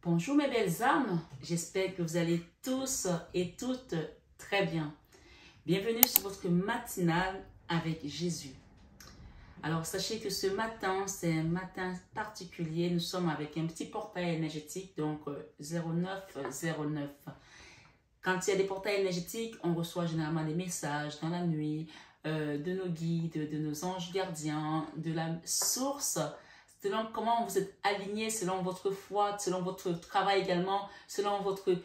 Bonjour mes belles âmes, j'espère que vous allez tous et toutes très bien. Bienvenue sur votre matinale avec Jésus. Alors sachez que ce matin, c'est un matin particulier. Nous sommes avec un petit portail énergétique, donc 0909. Quand il y a des portails énergétiques, on reçoit généralement des messages dans la nuit de nos guides, de nos anges gardiens, de la source, selon comment vous êtes aligné, selon votre foi, selon votre travail également, selon votre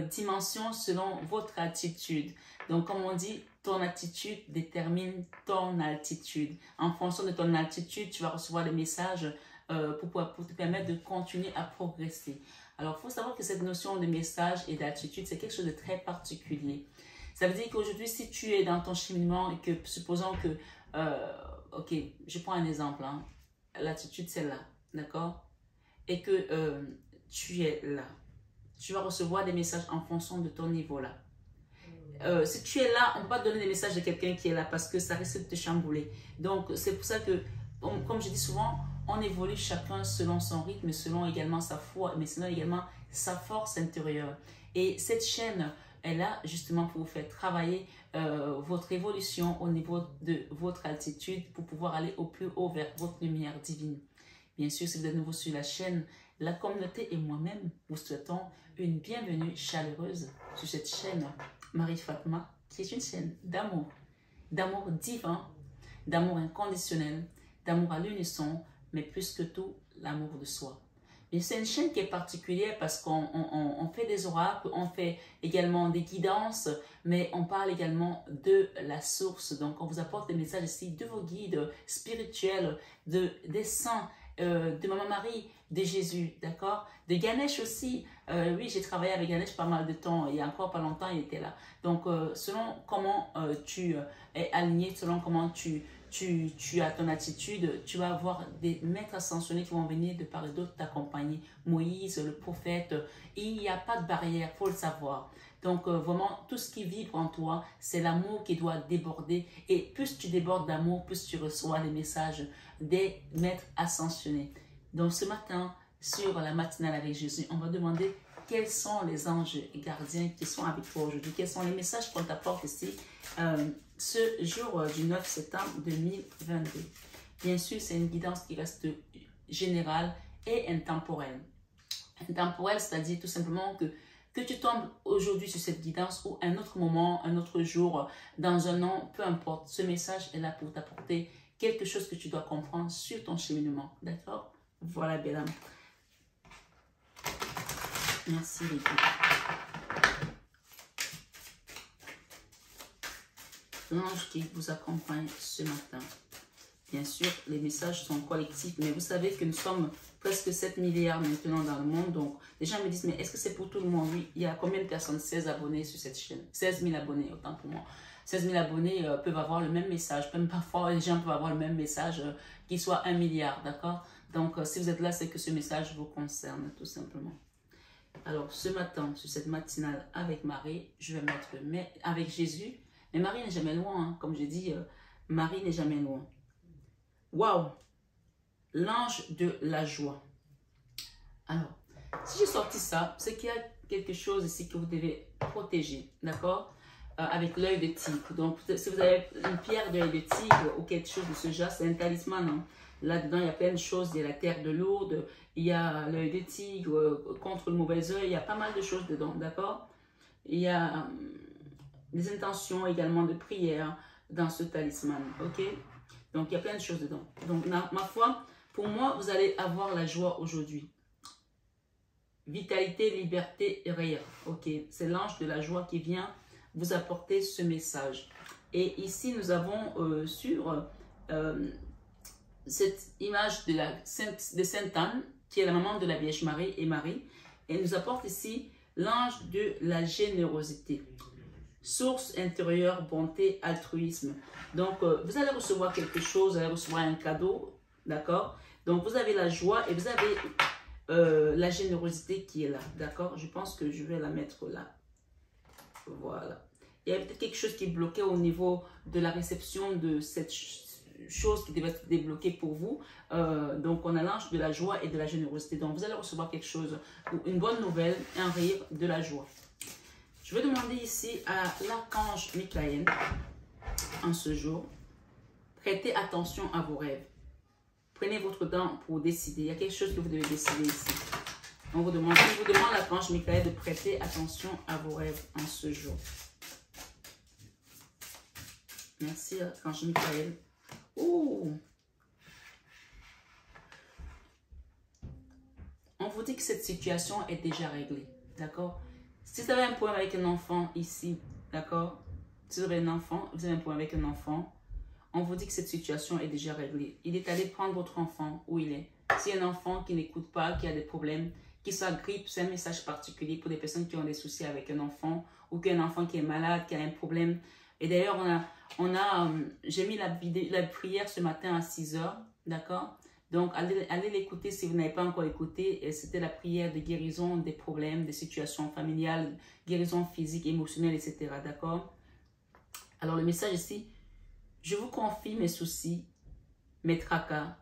dimension, selon votre attitude. Donc, comme on dit, ton attitude détermine ton altitude. En fonction de ton altitude, tu vas recevoir des messages pour te permettre de continuer à progresser. Alors, il faut savoir que cette notion de message et d'attitude, c'est quelque chose de très particulier. Ça veut dire qu'aujourd'hui, si tu es dans ton cheminement et que, supposons que, ok, je prends un exemple, hein, l'attitude c'est là, d'accord? Et que tu es là. Tu vas recevoir des messages en fonction de ton niveau là. Si tu es là, on ne peut pas donner des messages de quelqu'un qui est là parce que ça risque de te chambouler. Donc, c'est pour ça que, comme je dis souvent, on évolue chacun selon son rythme, selon également sa foi, mais selon également sa force intérieure. Et cette chaîne est là justement pour vous faire travailler votre évolution au niveau de votre altitude pour pouvoir aller au plus haut vers votre lumière divine. Bien sûr, si vous êtes nouveau sur la chaîne, la communauté et moi-même vous souhaitons une bienvenue chaleureuse sur cette chaîne Marie Fatma, qui est une chaîne d'amour divin, d'amour inconditionnel, d'amour à l'unisson, mais plus que tout, l'amour de soi. Et c'est une chaîne qui est particulière parce qu'on fait des oracles, on fait également des guidances, mais on parle également de la source. Donc, on vous apporte des messages ici de vos guides spirituels, des saints, de Maman Marie, de Jésus, d'accord? De Ganesh aussi. Oui, j'ai travaillé avec Ganesh pas mal de temps. Il y a encore pas longtemps, il était là. Donc, selon comment tu es aligné, selon comment tu as ton attitude, tu vas avoir des maîtres ascensionnés qui vont venir de part et d'autre t'accompagner. Moïse, le prophète, il n'y a pas de barrière, il faut le savoir. Donc, vraiment, tout ce qui vibre en toi, c'est l'amour qui doit déborder. Et plus tu débordes d'amour, plus tu reçois les messages des maîtres ascensionnés. Donc, ce matin, sur la matinale avec Jésus, on va demander quels sont les anges gardiens qui sont avec toi aujourd'hui. Quels sont les messages qu'on t'apporte ici ce jour du 9 septembre 2022. Bien sûr, c'est une guidance qui reste générale et intemporelle. Intemporelle, c'est-à-dire tout simplement que tu tombes aujourd'hui sur cette guidance ou un autre moment, un autre jour, dans un an, peu importe. Ce message est là pour t'apporter quelque chose que tu dois comprendre sur ton cheminement. D'accord? Voilà, belle âme. Merci, les guides. L'ange qui vous accompagne ce matin. Bien sûr, les messages sont collectifs, mais vous savez que nous sommes presque 7 milliards maintenant dans le monde. Donc, les gens me disent, mais est-ce que c'est pour tout le monde? Oui, il y a combien de personnes? 16 abonnés sur cette chaîne. 16 000 abonnés, autant pour moi. 16 000 abonnés peuvent avoir le même message. Même parfois, les gens peuvent avoir le même message, qu'il soit 1 milliard, d'accord? Donc, si vous êtes là, c'est que ce message vous concerne, tout simplement. Alors, ce matin, sur cette matinale avec Marie, je vais mettre avec Jésus. Mais Marie n'est jamais loin, hein. Comme je dis, Marie n'est jamais loin. Waouh! L'ange de la joie. Alors, si j'ai sorti ça, c'est qu'il y a quelque chose ici que vous devez protéger, d'accord? Avec l'œil de tigre. Donc, si vous avez une pierre d'œil de tigre ou quelque chose de ce genre, c'est un talisman, hein. Là-dedans, il y a plein de choses. Il y a la terre de Lourdes, il y a l'œil de tigre contre le mauvais œil. Il y a pas mal de choses dedans, d'accord? Il y a des intentions également de prière dans ce talisman, ok? Donc, il y a plein de choses dedans. Donc, ma foi, pour moi, vous allez avoir la joie aujourd'hui. Vitalité, liberté et rire, ok? C'est l'ange de la joie qui vient vous apporter ce message. Et ici, nous avons sur cette image de Sainte Anne, qui est la maman de la Vierge Marie et Marie. Elle nous apporte ici l'ange de la générosité. Source intérieure, bonté, altruisme. Donc, vous allez recevoir quelque chose, vous allez recevoir un cadeau, d'accord? Donc, vous avez la joie et vous avez la générosité qui est là, d'accord? Je pense que je vais la mettre là. Voilà. Il y a peut-être quelque chose qui est bloqué au niveau de la réception de cette choses qui devaient être débloquées pour vous. Donc, on a l'ange de la joie et de la générosité. Donc, vous allez recevoir quelque chose, une bonne nouvelle, un rire, de la joie. Je vais demander ici à l'archange Michael, en ce jour, prêtez attention à vos rêves. Prenez votre temps pour décider. Il y a quelque chose que vous devez décider ici. Je vous demande l'archange Michael de prêter attention à vos rêves en ce jour. Merci, archange Michael. Ouh! On vous dit que cette situation est déjà réglée. D'accord? Si vous avez un problème avec un enfant ici, d'accord? Si vous avez un enfant, vous avez un problème avec un enfant, on vous dit que cette situation est déjà réglée. Il est allé prendre votre enfant où il est. Si un enfant qui n'écoute pas, qui a des problèmes, qui s'agrippe, c'est un message particulier pour des personnes qui ont des soucis avec un enfant ou qu'un enfant qui est malade, qui a un problème. Et d'ailleurs, j'ai mis la prière ce matin à 6 h, d'accord? Donc, allez l'écouter si vous n'avez pas encore écouté. C'était la prière de guérison des problèmes, des situations familiales, guérison physique, émotionnelle, etc. D'accord? Alors, le message ici, je vous confie mes soucis, mes tracas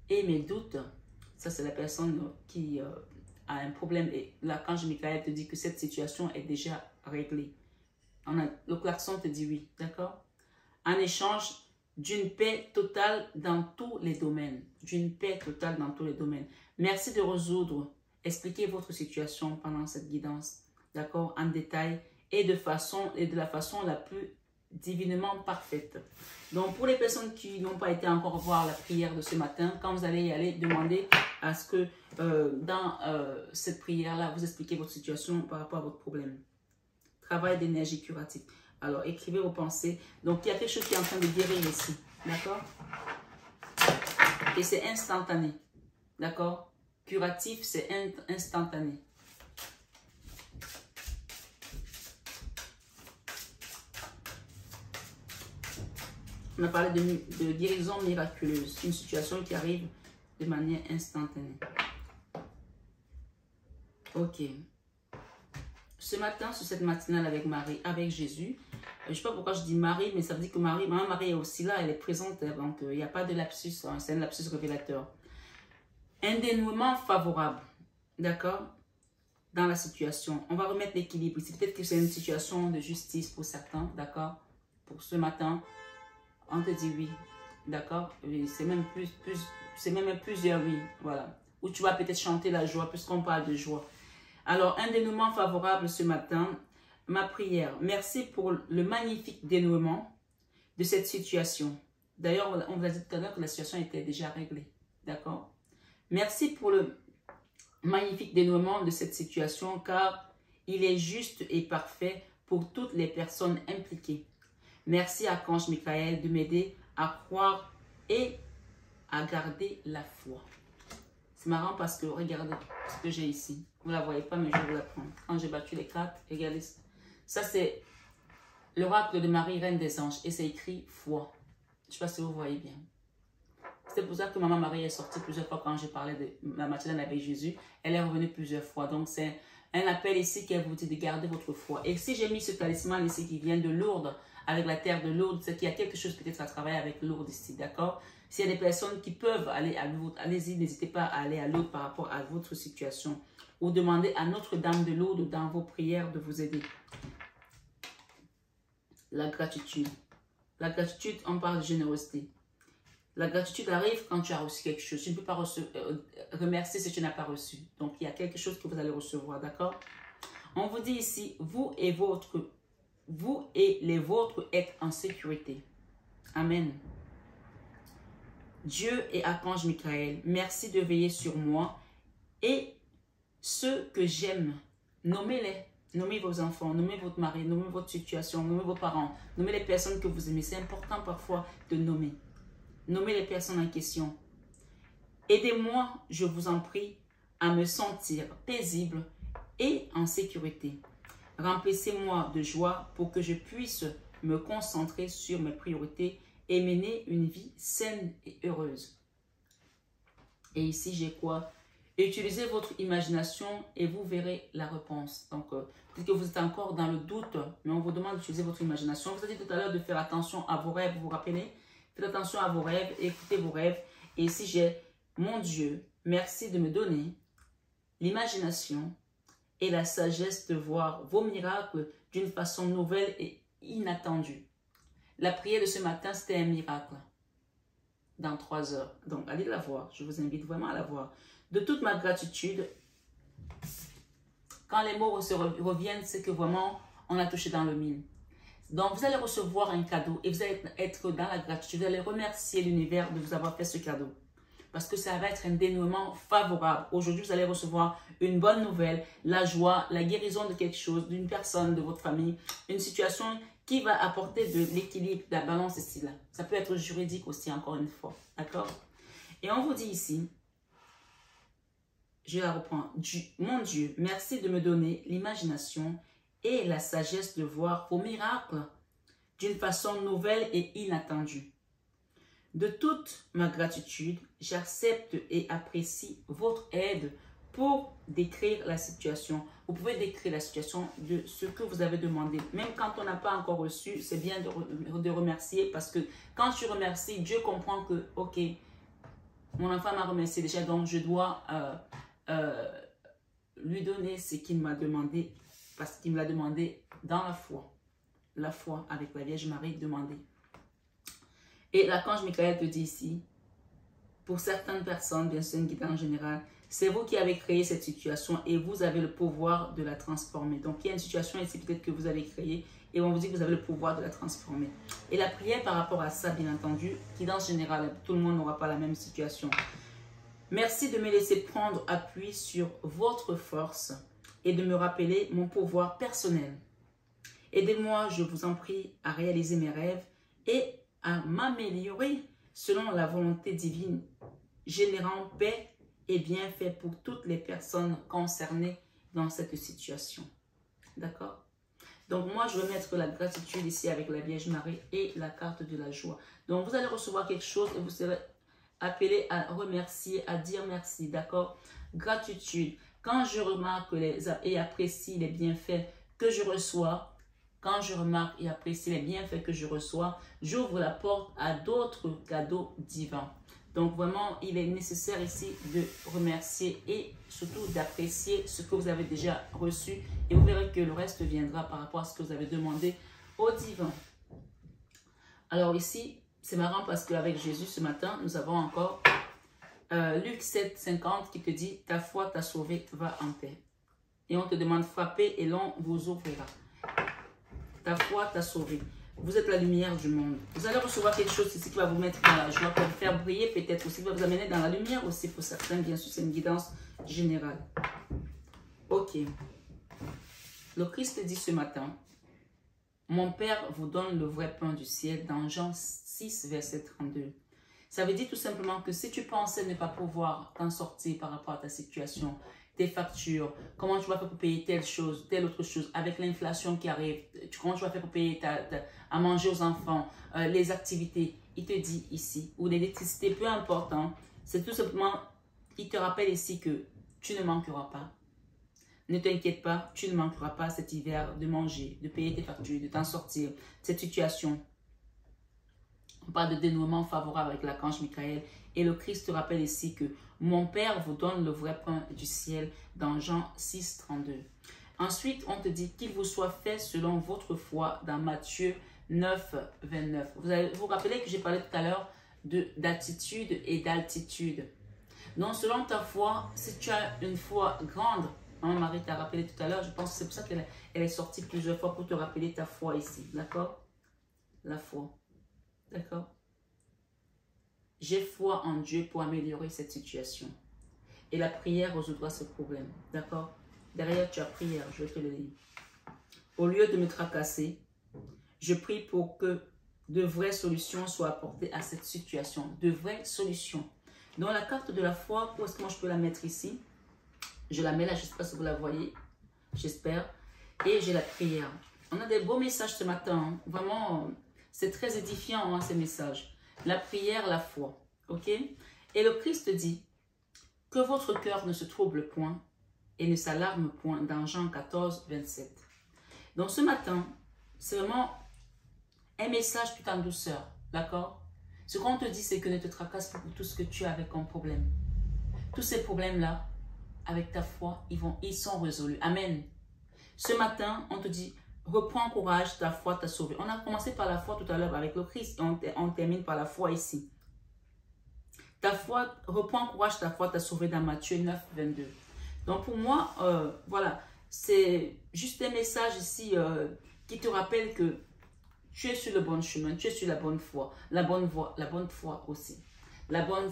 et mes doutes. Ça, c'est la personne qui a un problème. Et l'archange Michael te dit que cette situation est déjà réglée. Le klaxon te dit oui, d'accord? En échange d'une paix totale dans tous les domaines. D'une paix totale dans tous les domaines. Merci de résoudre, expliquer votre situation pendant cette guidance, d'accord? En détail et de la façon la plus divinement parfaite. Donc, pour les personnes qui n'ont pas été encore voir la prière de ce matin, quand vous allez y aller, demandez à ce que dans cette prière-là, vous expliquez votre situation par rapport à votre problème. Travail d'énergie curative. Alors, écrivez vos pensées. Donc, il y a quelque chose qui est en train de guérir ici. D'accord? Et c'est instantané. D'accord? Curatif, c'est instantané. On a parlé de guérison miraculeuse. Une situation qui arrive de manière instantanée. Ok. Ce matin, sur cette matinale avec Marie, avec Jésus, je ne sais pas pourquoi je dis Marie, mais ça veut dire que Maman Marie est aussi là, elle est présente. Donc, il n'y a pas de lapsus, hein, c'est un lapsus révélateur. Un dénouement favorable. D'accord? Dans la situation. On va remettre l'équilibre ici. Peut-être que c'est une situation de justice pour certains. D'accord? Pour ce matin. On te dit oui, d'accord? C'est même plusieurs oui, voilà. Où tu vas peut-être chanter la joie, puisqu'on parle de joie. Alors, un dénouement favorable ce matin, ma prière. Merci pour le magnifique dénouement de cette situation. D'ailleurs, on vous a dit tout à l'heure que la situation était déjà réglée, d'accord? Merci pour le magnifique dénouement de cette situation, car il est juste et parfait pour toutes les personnes impliquées. Merci archange Michael de m'aider à croire et à garder la foi. C'est marrant parce que regardez ce que j'ai ici. Vous ne la voyez pas, mais je vais vous la prendre. Quand j'ai battu les cartes, regardez. Ça, c'est l'oracle de Marie, reine des anges. Et c'est écrit foi. Je ne sais pas si vous voyez bien. C'est pour ça que Maman Marie est sortie plusieurs fois quand j'ai parlé de la matinale avec Jésus. Elle est revenue plusieurs fois. Donc, c'est un appel ici qui vous dit de garder votre foi. Et si j'ai mis ce talisman ici qui vient de Lourdes, avec la terre de Lourdes, c'est qu'il y a quelque chose peut-être à travailler avec Lourdes ici, d'accord? S'il y a des personnes qui peuvent aller à Lourdes, allez-y, n'hésitez pas à aller à Lourdes par rapport à votre situation. Ou demandez à Notre-Dame de Lourdes dans vos prières de vous aider. La gratitude. La gratitude, on parle de générosité. La gratitude arrive quand tu as reçu quelque chose. Tu ne peux pas remercier si tu n'as pas reçu. Donc, il y a quelque chose que vous allez recevoir, d'accord? On vous dit ici, vous et les vôtres êtes en sécurité. Amen. Dieu et archange Michael, merci de veiller sur moi et ceux que j'aime. Nommez-les. Nommez vos enfants, nommez votre mari, nommez votre situation, nommez vos parents, nommez les personnes que vous aimez. C'est important parfois de nommer. Nommez les personnes en question. Aidez-moi, je vous en prie, à me sentir paisible et en sécurité. Remplissez-moi de joie pour que je puisse me concentrer sur mes priorités et mener une vie saine et heureuse. Et ici, j'ai quoi? Utilisez votre imagination et vous verrez la réponse. Donc, peut-être que vous êtes encore dans le doute, mais on vous demande d'utiliser votre imagination. On vous a dit tout à l'heure de faire attention à vos rêves, vous vous rappelez? Faites attention à vos rêves, écoutez vos rêves. Et ici, j'ai mon Dieu, merci de me donner l'imagination et la sagesse de voir vos miracles d'une façon nouvelle et inattendue. La prière de ce matin, c'était un miracle dans 3 heures. Donc, allez la voir. Je vous invite vraiment à la voir. De toute ma gratitude, quand les mots reviennent, c'est que vraiment, on a touché dans le mille. Donc, vous allez recevoir un cadeau et vous allez être dans la gratitude. Vous allez remercier l'univers de vous avoir fait ce cadeau. Parce que ça va être un dénouement favorable. Aujourd'hui, vous allez recevoir une bonne nouvelle, la joie, la guérison de quelque chose, d'une personne, de votre famille, une situation qui va apporter de l'équilibre, de la balance ici, là. Ça peut être juridique aussi, encore une fois. D'accord? Et on vous dit ici, je la reprends. Mon Dieu, merci de me donner l'imagination et la sagesse de voir vos miracles d'une façon nouvelle et inattendue. De toute ma gratitude, j'accepte et apprécie votre aide pour décrire la situation. Vous pouvez décrire la situation de ce que vous avez demandé. Même quand on n'a pas encore reçu, c'est bien de remercier parce que quand tu remercies, Dieu comprend que, ok, mon enfant m'a remercié déjà, donc je dois lui donner ce qu'il m'a demandé parce qu'il me l'a demandé dans la foi. La foi avec la Vierge Marie demandée. Et l'archange Michael te dit ici, pour certaines personnes, bien sûr, une guidance générale, c'est vous qui avez créé cette situation et vous avez le pouvoir de la transformer. Donc, il y a une situation ici peut-être que vous avez créée et on vous dit que vous avez le pouvoir de la transformer. Et la prière par rapport à ça, bien entendu, guidance générale, tout le monde n'aura pas la même situation. Merci de me laisser prendre appui sur votre force et de me rappeler mon pouvoir personnel. Aidez-moi, je vous en prie, à réaliser mes rêves et à m'améliorer selon la volonté divine, générant paix et bienfait pour toutes les personnes concernées dans cette situation. D'accord? Donc moi, je vais mettre la gratitude ici avec la Vierge Marie et la carte de la joie. Donc vous allez recevoir quelque chose et vous serez appelé à remercier, à dire merci. D'accord? Gratitude. Quand je remarque et apprécie les bienfaits que je reçois, quand je remarque et apprécie les bienfaits que je reçois, j'ouvre la porte à d'autres cadeaux divins. Donc vraiment, il est nécessaire ici de remercier et surtout d'apprécier ce que vous avez déjà reçu. Et vous verrez que le reste viendra par rapport à ce que vous avez demandé au divin. Alors ici, c'est marrant parce qu'avec Jésus ce matin, nous avons encore Luc 7, 50 qui te dit « Ta foi t'a sauvé, va en paix. » Et on te demande « Frappez et l'on vous ouvrira. » Ta foi t'a sauvé. Vous êtes la lumière du monde. Vous allez recevoir quelque chose ici qui va vous mettre dans la joie, pour vous faire briller peut-être aussi, qui va vous amener dans la lumière aussi pour certains. Bien sûr, c'est une guidance générale. Ok. Le Christ dit ce matin, « Mon Père vous donne le vrai pain du ciel » dans Jean 6, verset 32. Ça veut dire tout simplement que si tu pensais ne pas pouvoir t'en sortir par rapport à ta situation, tes factures, comment tu vas faire pour payer telle chose, telle autre chose, avec l'inflation qui arrive, comment tu vas faire pour payer à manger aux enfants, les activités, il te dit ici, ou l'électricité, peu importe, hein, c'est tout simplement, il te rappelle ici que tu ne manqueras pas. Ne t'inquiète pas, tu ne manqueras pas cet hiver de manger, de payer tes factures, de t'en sortir, cette situation. On parle de dénouement favorable avec l'archange Michael. Et le Christ te rappelle ici que mon Père vous donne le vrai pain du ciel dans Jean 6, 32. Ensuite, on te dit qu'il vous soit fait selon votre foi dans Matthieu 9, 29. Vous vous rappelez que j'ai parlé tout à l'heure d'attitude et d'altitude. Donc, selon ta foi, si tu as une foi grande, hein, Marie t'a rappelé tout à l'heure, je pense que c'est pour ça qu'elle est sortie plusieurs fois pour te rappeler ta foi ici. D'accord? La foi. D'accord? J'ai foi en Dieu pour améliorer cette situation. Et la prière résoudra ce problème. D'accord? Derrière, tu as prière, je vais te le lire. Au lieu de me tracasser, je prie pour que de vraies solutions soient apportées à cette situation. De vraies solutions. Dans la carte de la foi, où est-ce que moi je peux la mettre ici? Je la mets là, je ne sais pas si vous la voyez. J'espère. Et j'ai la prière. On a des beaux messages ce matin. Hein. Vraiment, c'est très édifiant hein, ces messages. La prière, la foi. Ok? Et le Christ dit que votre cœur ne se trouble point et ne s'alarme point dans Jean 14, 27. Donc ce matin, c'est vraiment un message tout en douceur. D'accord? Ce qu'on te dit, c'est que ne te tracasse pas pour tout ce que tu as avec comme problème. Tous ces problèmes-là, avec ta foi, ils sont résolus. Amen. Ce matin, on te dit, reprends courage, ta foi t'a sauvé. On a commencé par la foi tout à l'heure avec le Christ et on termine par la foi ici. Ta foi, reprends courage, ta foi t'a sauvé dans Matthieu 9, 22. Donc pour moi, voilà, c'est juste un message ici qui te rappelle que tu es sur le bon chemin, tu es sur la bonne foi, la bonne foi aussi. La bonne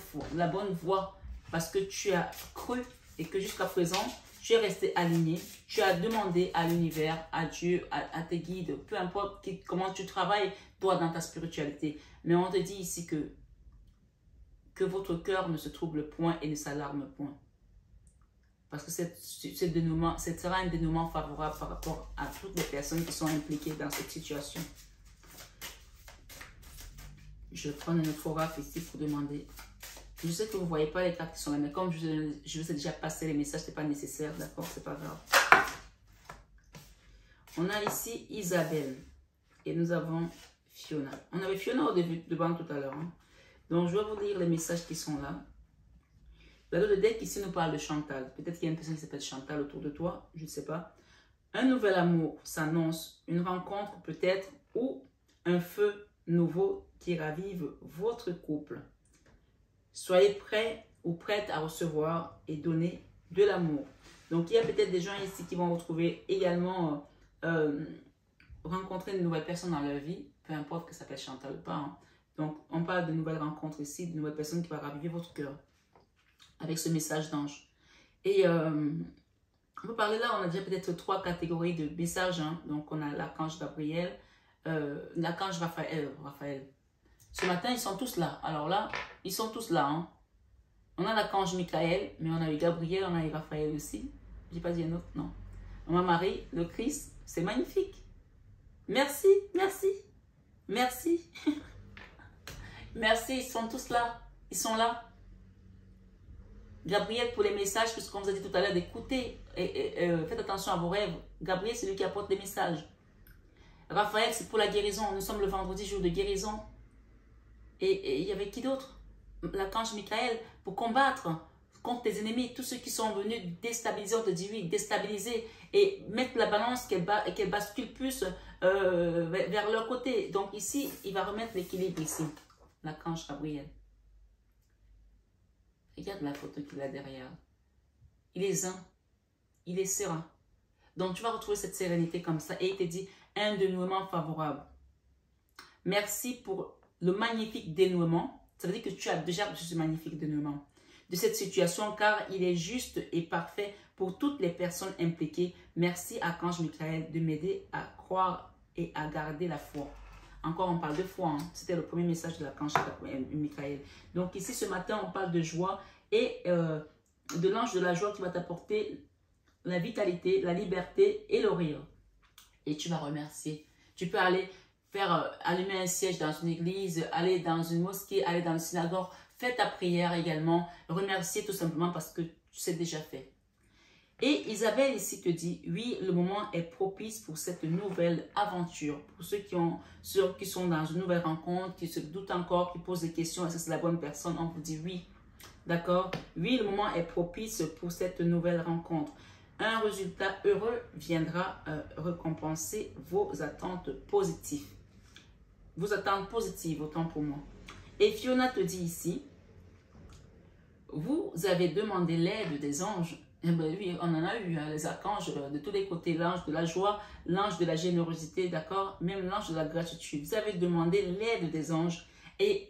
voie parce que tu as cru et que jusqu'à présent, tu es resté aligné, tu as demandé à l'univers, à Dieu, à tes guides, peu importe comment tu travailles, toi, dans ta spiritualité. Mais on te dit ici que votre cœur ne se trouble point et ne s'alarme point. Parce que ce sera un dénouement favorable par rapport à toutes les personnes qui sont impliquées dans cette situation. Je prends un photographe ici pour demander. Je sais que vous ne voyez pas les cartes qui sont là, mais comme je vous ai déjà passé les messages, ce n'est pas nécessaire, d'accord? C'est pas grave. On a ici Isabelle et nous avons Fiona. On avait Fiona au début devant tout à l'heure. Hein. Donc, je vais vous lire les messages qui sont là. Le deck ici nous parle de Chantal. Peut-être qu'il y a une personne qui s'appelle Chantal autour de toi, je ne sais pas. Un nouvel amour s'annonce, une rencontre peut-être ou un feu nouveau qui ravive votre couple. Soyez prêts ou prêtes à recevoir et donner de l'amour. Donc, il y a peut-être des gens ici qui vont retrouver également, rencontrer de nouvelles personnes dans leur vie, peu importe que ça s'appelle Chantal ou pas. Hein. Donc, on parle de nouvelles rencontres ici, de nouvelles personnes qui vont raviver votre cœur avec ce message d'ange. Et on peut parler là, on a déjà peut-être 3 catégories de messages. Hein. Donc, on a l'archange Gabriel, l'archange Raphaël. Ce matin, ils sont tous là. Alors là, ils sont tous là. Hein. On a l'archange Michael, mais on a eu Gabriel, on a eu Raphaël aussi. Je n'ai pas dit un autre, non. On a Marie, le Christ, c'est magnifique. Merci, merci, merci. Merci, ils sont tous là. Ils sont là. Gabriel pour les messages, puisqu'on vous a dit tout à l'heure d'écouter. Faites attention à vos rêves. Gabriel, c'est lui qui apporte des messages. Raphaël, c'est pour la guérison. Nous sommes le vendredi, jour de guérison. Et il y avait qui d'autre? L'archange Michael, pour combattre contre tes ennemis. Tous ceux qui sont venus déstabiliser, on te dit oui, déstabiliser. Et mettre la balance, qu'elle bascule plus vers leur côté. Donc ici, il va remettre l'équilibre ici. L'archange Gabriel. Regarde la photo qu'il a derrière. Il est zen. Il est serein. Donc, tu vas retrouver cette sérénité comme ça. Et il te dit, un dénouement favorable. Merci pour le magnifique dénouement. Ça veut dire que tu as déjà reçu ce magnifique dénouement de cette situation, car il est juste et parfait pour toutes les personnes impliquées. Merci, Archange Michael, de m'aider à croire et à garder la foi. Encore, on parle de foi. Hein. C'était le premier message de l'archange Michael. Donc ici, ce matin, on parle de joie et de l'ange de la joie qui va t'apporter la vitalité, la liberté et le rire. Et tu vas remercier. Tu peux aller faire allumer un siège dans une église, aller dans une mosquée, aller dans une synagogue. Fais ta prière également. Remercier tout simplement parce que c'est déjà fait. Et Isabelle ici te dit, oui, le moment est propice pour cette nouvelle aventure. Pour ceux qui sont dans une nouvelle rencontre, qui se doutent encore, qui posent des questions, est-ce que c'est la bonne personne? On vous dit oui. D'accord? Oui, le moment est propice pour cette nouvelle rencontre. Un résultat heureux viendra récompenser vos attentes positives. Vos attentes positives, autant pour moi. Et Fiona te dit ici, vous avez demandé l'aide des anges. Eh bien, oui, on en a eu, hein, les archanges de tous les côtés, l'ange de la joie, l'ange de la générosité, d'accord, même l'ange de la gratitude. Vous avez demandé l'aide des anges et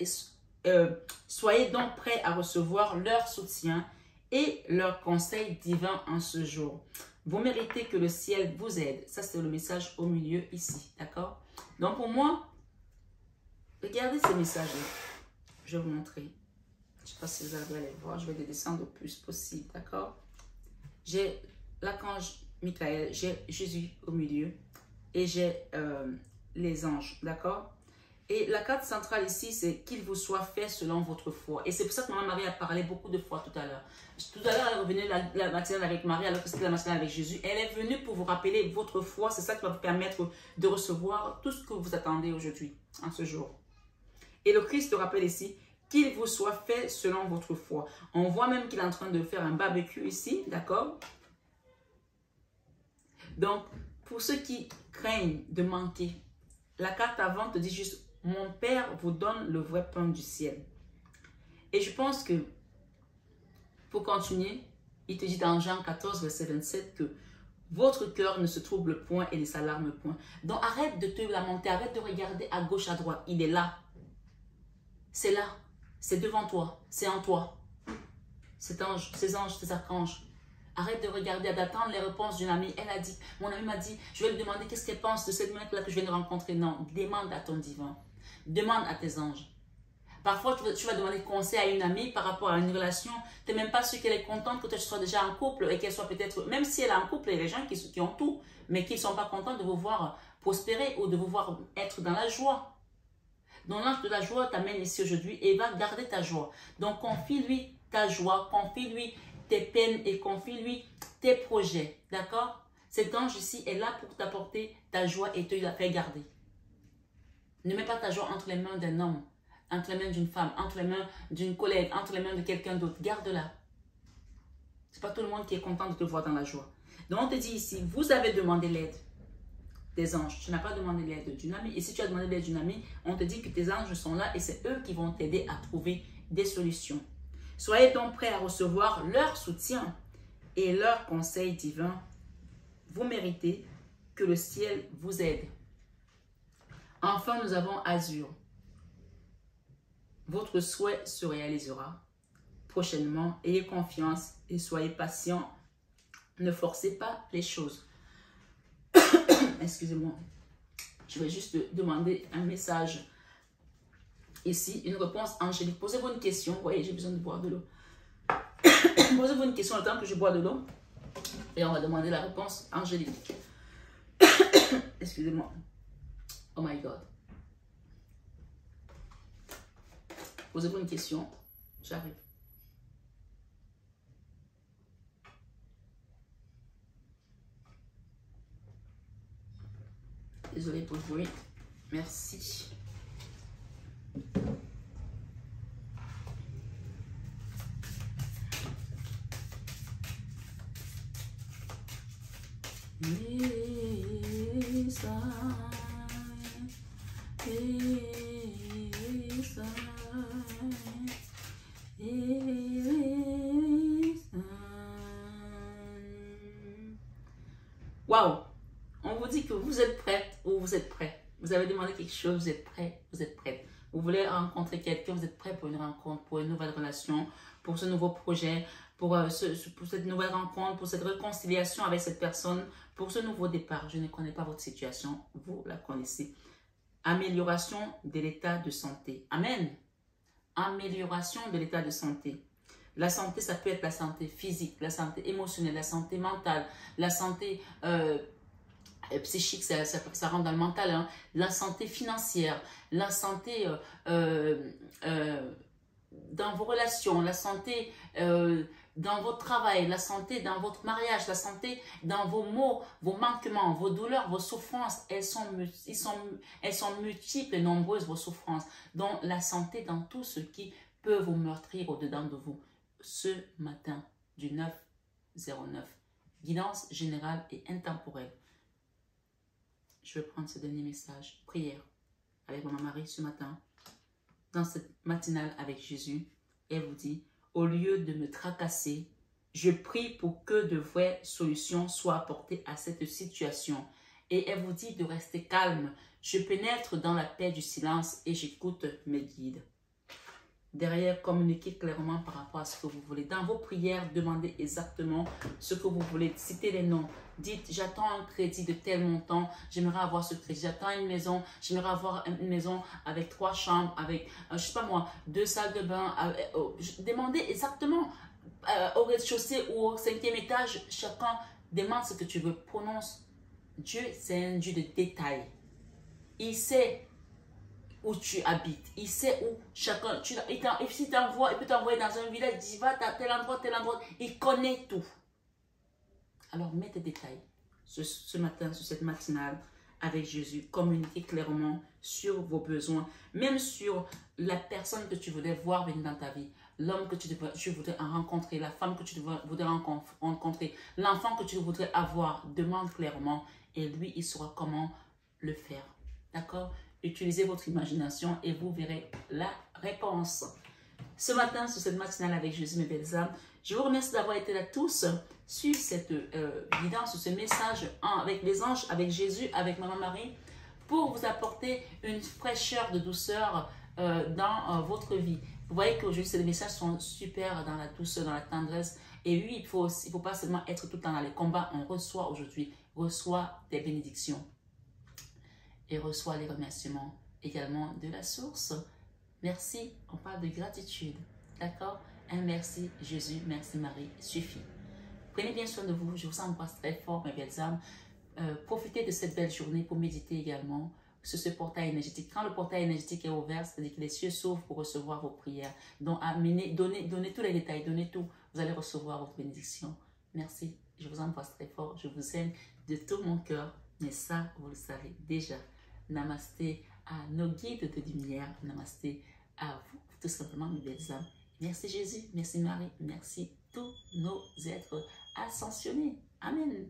soyez donc prêts à recevoir leur soutien et leurs conseils divins en ce jour. Vous méritez que le ciel vous aide. Ça, c'est le message au milieu ici, d'accord? Donc, pour moi, regardez ces messages-là. Je vais vous montrer. Je ne sais pas si vous allez les voir. Je vais les descendre le plus possible, d'accord? J'ai l'archange Michael, j'ai Jésus au milieu et j'ai les anges, d'accord? Et la carte centrale ici, c'est qu'il vous soit fait selon votre foi. Et c'est pour ça que Maman Marie a parlé beaucoup de foi tout à l'heure. Tout à l'heure, elle est revenue la matinale avec Marie, alors que c'était la matinale avec Jésus. Elle est venue pour vous rappeler votre foi. C'est ça qui va vous permettre de recevoir tout ce que vous attendez aujourd'hui, en ce jour. Et le Christ te rappelle ici qu'il vous soit fait selon votre foi. On voit même qu'il est en train de faire un barbecue ici, d'accord? Donc, pour ceux qui craignent de manquer, la carte avant te dit juste, mon Père vous donne le vrai pain du ciel. Et je pense que, pour continuer, il te dit dans Jean 14, verset 27 que votre cœur ne se trouble point et ne s'alarme point. Donc, arrête de te lamenter, arrête de regarder à gauche, à droite. Il est là. C'est là. C'est devant toi. C'est en toi. Cet ange, ces anges, ces archanges. Arrête de regarder, d'attendre les réponses d'une amie. Elle a dit, mon amie m'a dit, je vais lui demander qu'est-ce qu'elle pense de cette mec-là que je viens de rencontrer. Non, demande à ton divin. Demande à tes anges. Parfois, tu vas demander conseil à une amie par rapport à une relation. Tu n'es même pas sûr qu'elle est contente que tu sois déjà en couple et qu'elle soit peut-être, même si elle est en couple, il y a des gens qui ont tout, mais qui ne sont pas contents de vous voir prospérer ou de vous voir être dans la joie. Donc, l'ange de la joie t'amène ici aujourd'hui et va garder ta joie. Donc, confie-lui ta joie, confie-lui tes peines et confie-lui tes projets. D'accord? Cet ange ici est là pour t'apporter ta joie et te la faire garder. Ne mets pas ta joie entre les mains d'un homme, entre les mains d'une femme, entre les mains d'une collègue, entre les mains de quelqu'un d'autre. Garde-la. Ce n'est pas tout le monde qui est content de te voir dans la joie. Donc, on te dit ici, vous avez demandé l'aide des anges. Tu n'as pas demandé l'aide d'une amie. Et si tu as demandé l'aide d'une amie, on te dit que tes anges sont là et c'est eux qui vont t'aider à trouver des solutions. Soyez donc prêts à recevoir leur soutien et leur conseil divin. Vous méritez que le ciel vous aide. Enfin, nous avons Azur. Votre souhait se réalisera prochainement. Ayez confiance et soyez patient. Ne forcez pas les choses. Excusez-moi. Je vais juste demander un message. Ici, une réponse angélique. Posez-vous une question. Vous voyez, j'ai besoin de boire de l'eau. Posez-vous une question le temps que je bois de l'eau. Et on va demander la réponse angélique. Excusez-moi. Oh my God. Posez-vous une question. J'arrive. Désolée pour le bruit. Merci. Waouh! On vous dit que vous êtes prête ou vous êtes prêt. Vous avez demandé quelque chose, vous êtes prêt, vous êtes prête. Vous voulez rencontrer quelqu'un, vous êtes prêt pour une rencontre, pour une nouvelle relation, pour ce nouveau projet, pour cette nouvelle rencontre, pour cette réconciliation avec cette personne, pour ce nouveau départ. Je ne connais pas votre situation, vous la connaissez. Amélioration de l'état de santé. Amen. Amélioration de l'état de santé. La santé, ça peut être la santé physique, la santé émotionnelle, la santé mentale, la santé psychique, ça rentre dans le mental, hein. La santé financière, la santé dans vos relations, la santé dans votre travail, la santé dans votre mariage, la santé dans vos maux, vos manquements, vos douleurs, vos souffrances. Elles sont multiples et nombreuses, vos souffrances. Donc, la santé dans tout ce qui peut vous meurtrir au-dedans de vous. Ce matin du 9/09, guidance générale et intemporelle. Je vais prendre ce dernier message. Prière avec Maman Marie ce matin. Dans cette matinale avec Jésus, elle vous dit, au lieu de me tracasser, je prie pour que de vraies solutions soient apportées à cette situation. Et elle vous dit de rester calme. Je pénètre dans la paix du silence et j'écoute mes guides. Derrière, communiquez clairement par rapport à ce que vous voulez. Dans vos prières, demandez exactement ce que vous voulez. Citez les noms. Dites, j'attends un crédit de tel montant, j'aimerais avoir ce crédit. J'attends une maison, j'aimerais avoir une maison avec 3 chambres, avec, je sais pas moi, 2 salles de bain. Demandez exactement au rez-de-chaussée ou au 5e étage. Chacun demande ce que tu veux. Prononce. Dieu, c'est un Dieu de détails. Il sait où tu habites. Il sait où chacun... S'il t'envoie, il peut t'envoyer dans un village, il dit, va à tel endroit. Il connaît tout. Alors, mets tes détails ce matin, sur cette matinale, avec Jésus. Communiquez clairement sur vos besoins, même sur la personne que tu voudrais voir venir dans ta vie, l'homme que tu voudrais rencontrer, la femme que tu voudrais rencontrer, l'enfant que tu voudrais avoir. Demande clairement et lui, il saura comment le faire. D'accord? Utilisez votre imagination et vous verrez la réponse. Ce matin, sur cette matinale avec Jésus, mes belles âmes, je vous remercie d'avoir été là tous sur cette guidance, sur ce message avec les anges, avec Jésus, avec Maman Marie, pour vous apporter une fraîcheur de douceur dans votre vie. Vous voyez qu'aujourd'hui, ces messages sont super dans la douceur, dans la tendresse. Et oui, il faut pas seulement être tout le temps dans les combats. On reçoit aujourd'hui, reçoit des bénédictions et reçoit les remerciements également de la source. Merci, on parle de gratitude. D'accord? Un merci Jésus, merci Marie, suffit. Prenez bien soin de vous, je vous embrasse très fort, mes belles âmes. Profitez de cette belle journée pour méditer également sur ce portail énergétique. Quand le portail énergétique est ouvert, c'est-à-dire que les cieux s'ouvrent pour recevoir vos prières. Donc, donnez tous les détails, donnez tout. Vous allez recevoir votre bénédiction. Merci, je vous embrasse très fort, je vous aime de tout mon cœur. Mais ça, vous le savez déjà. Namasté à nos guides de lumière. Namasté à vous, tout simplement, mes belles âmes. Merci Jésus, merci Marie, merci tous nos êtres ascensionnés. Amen.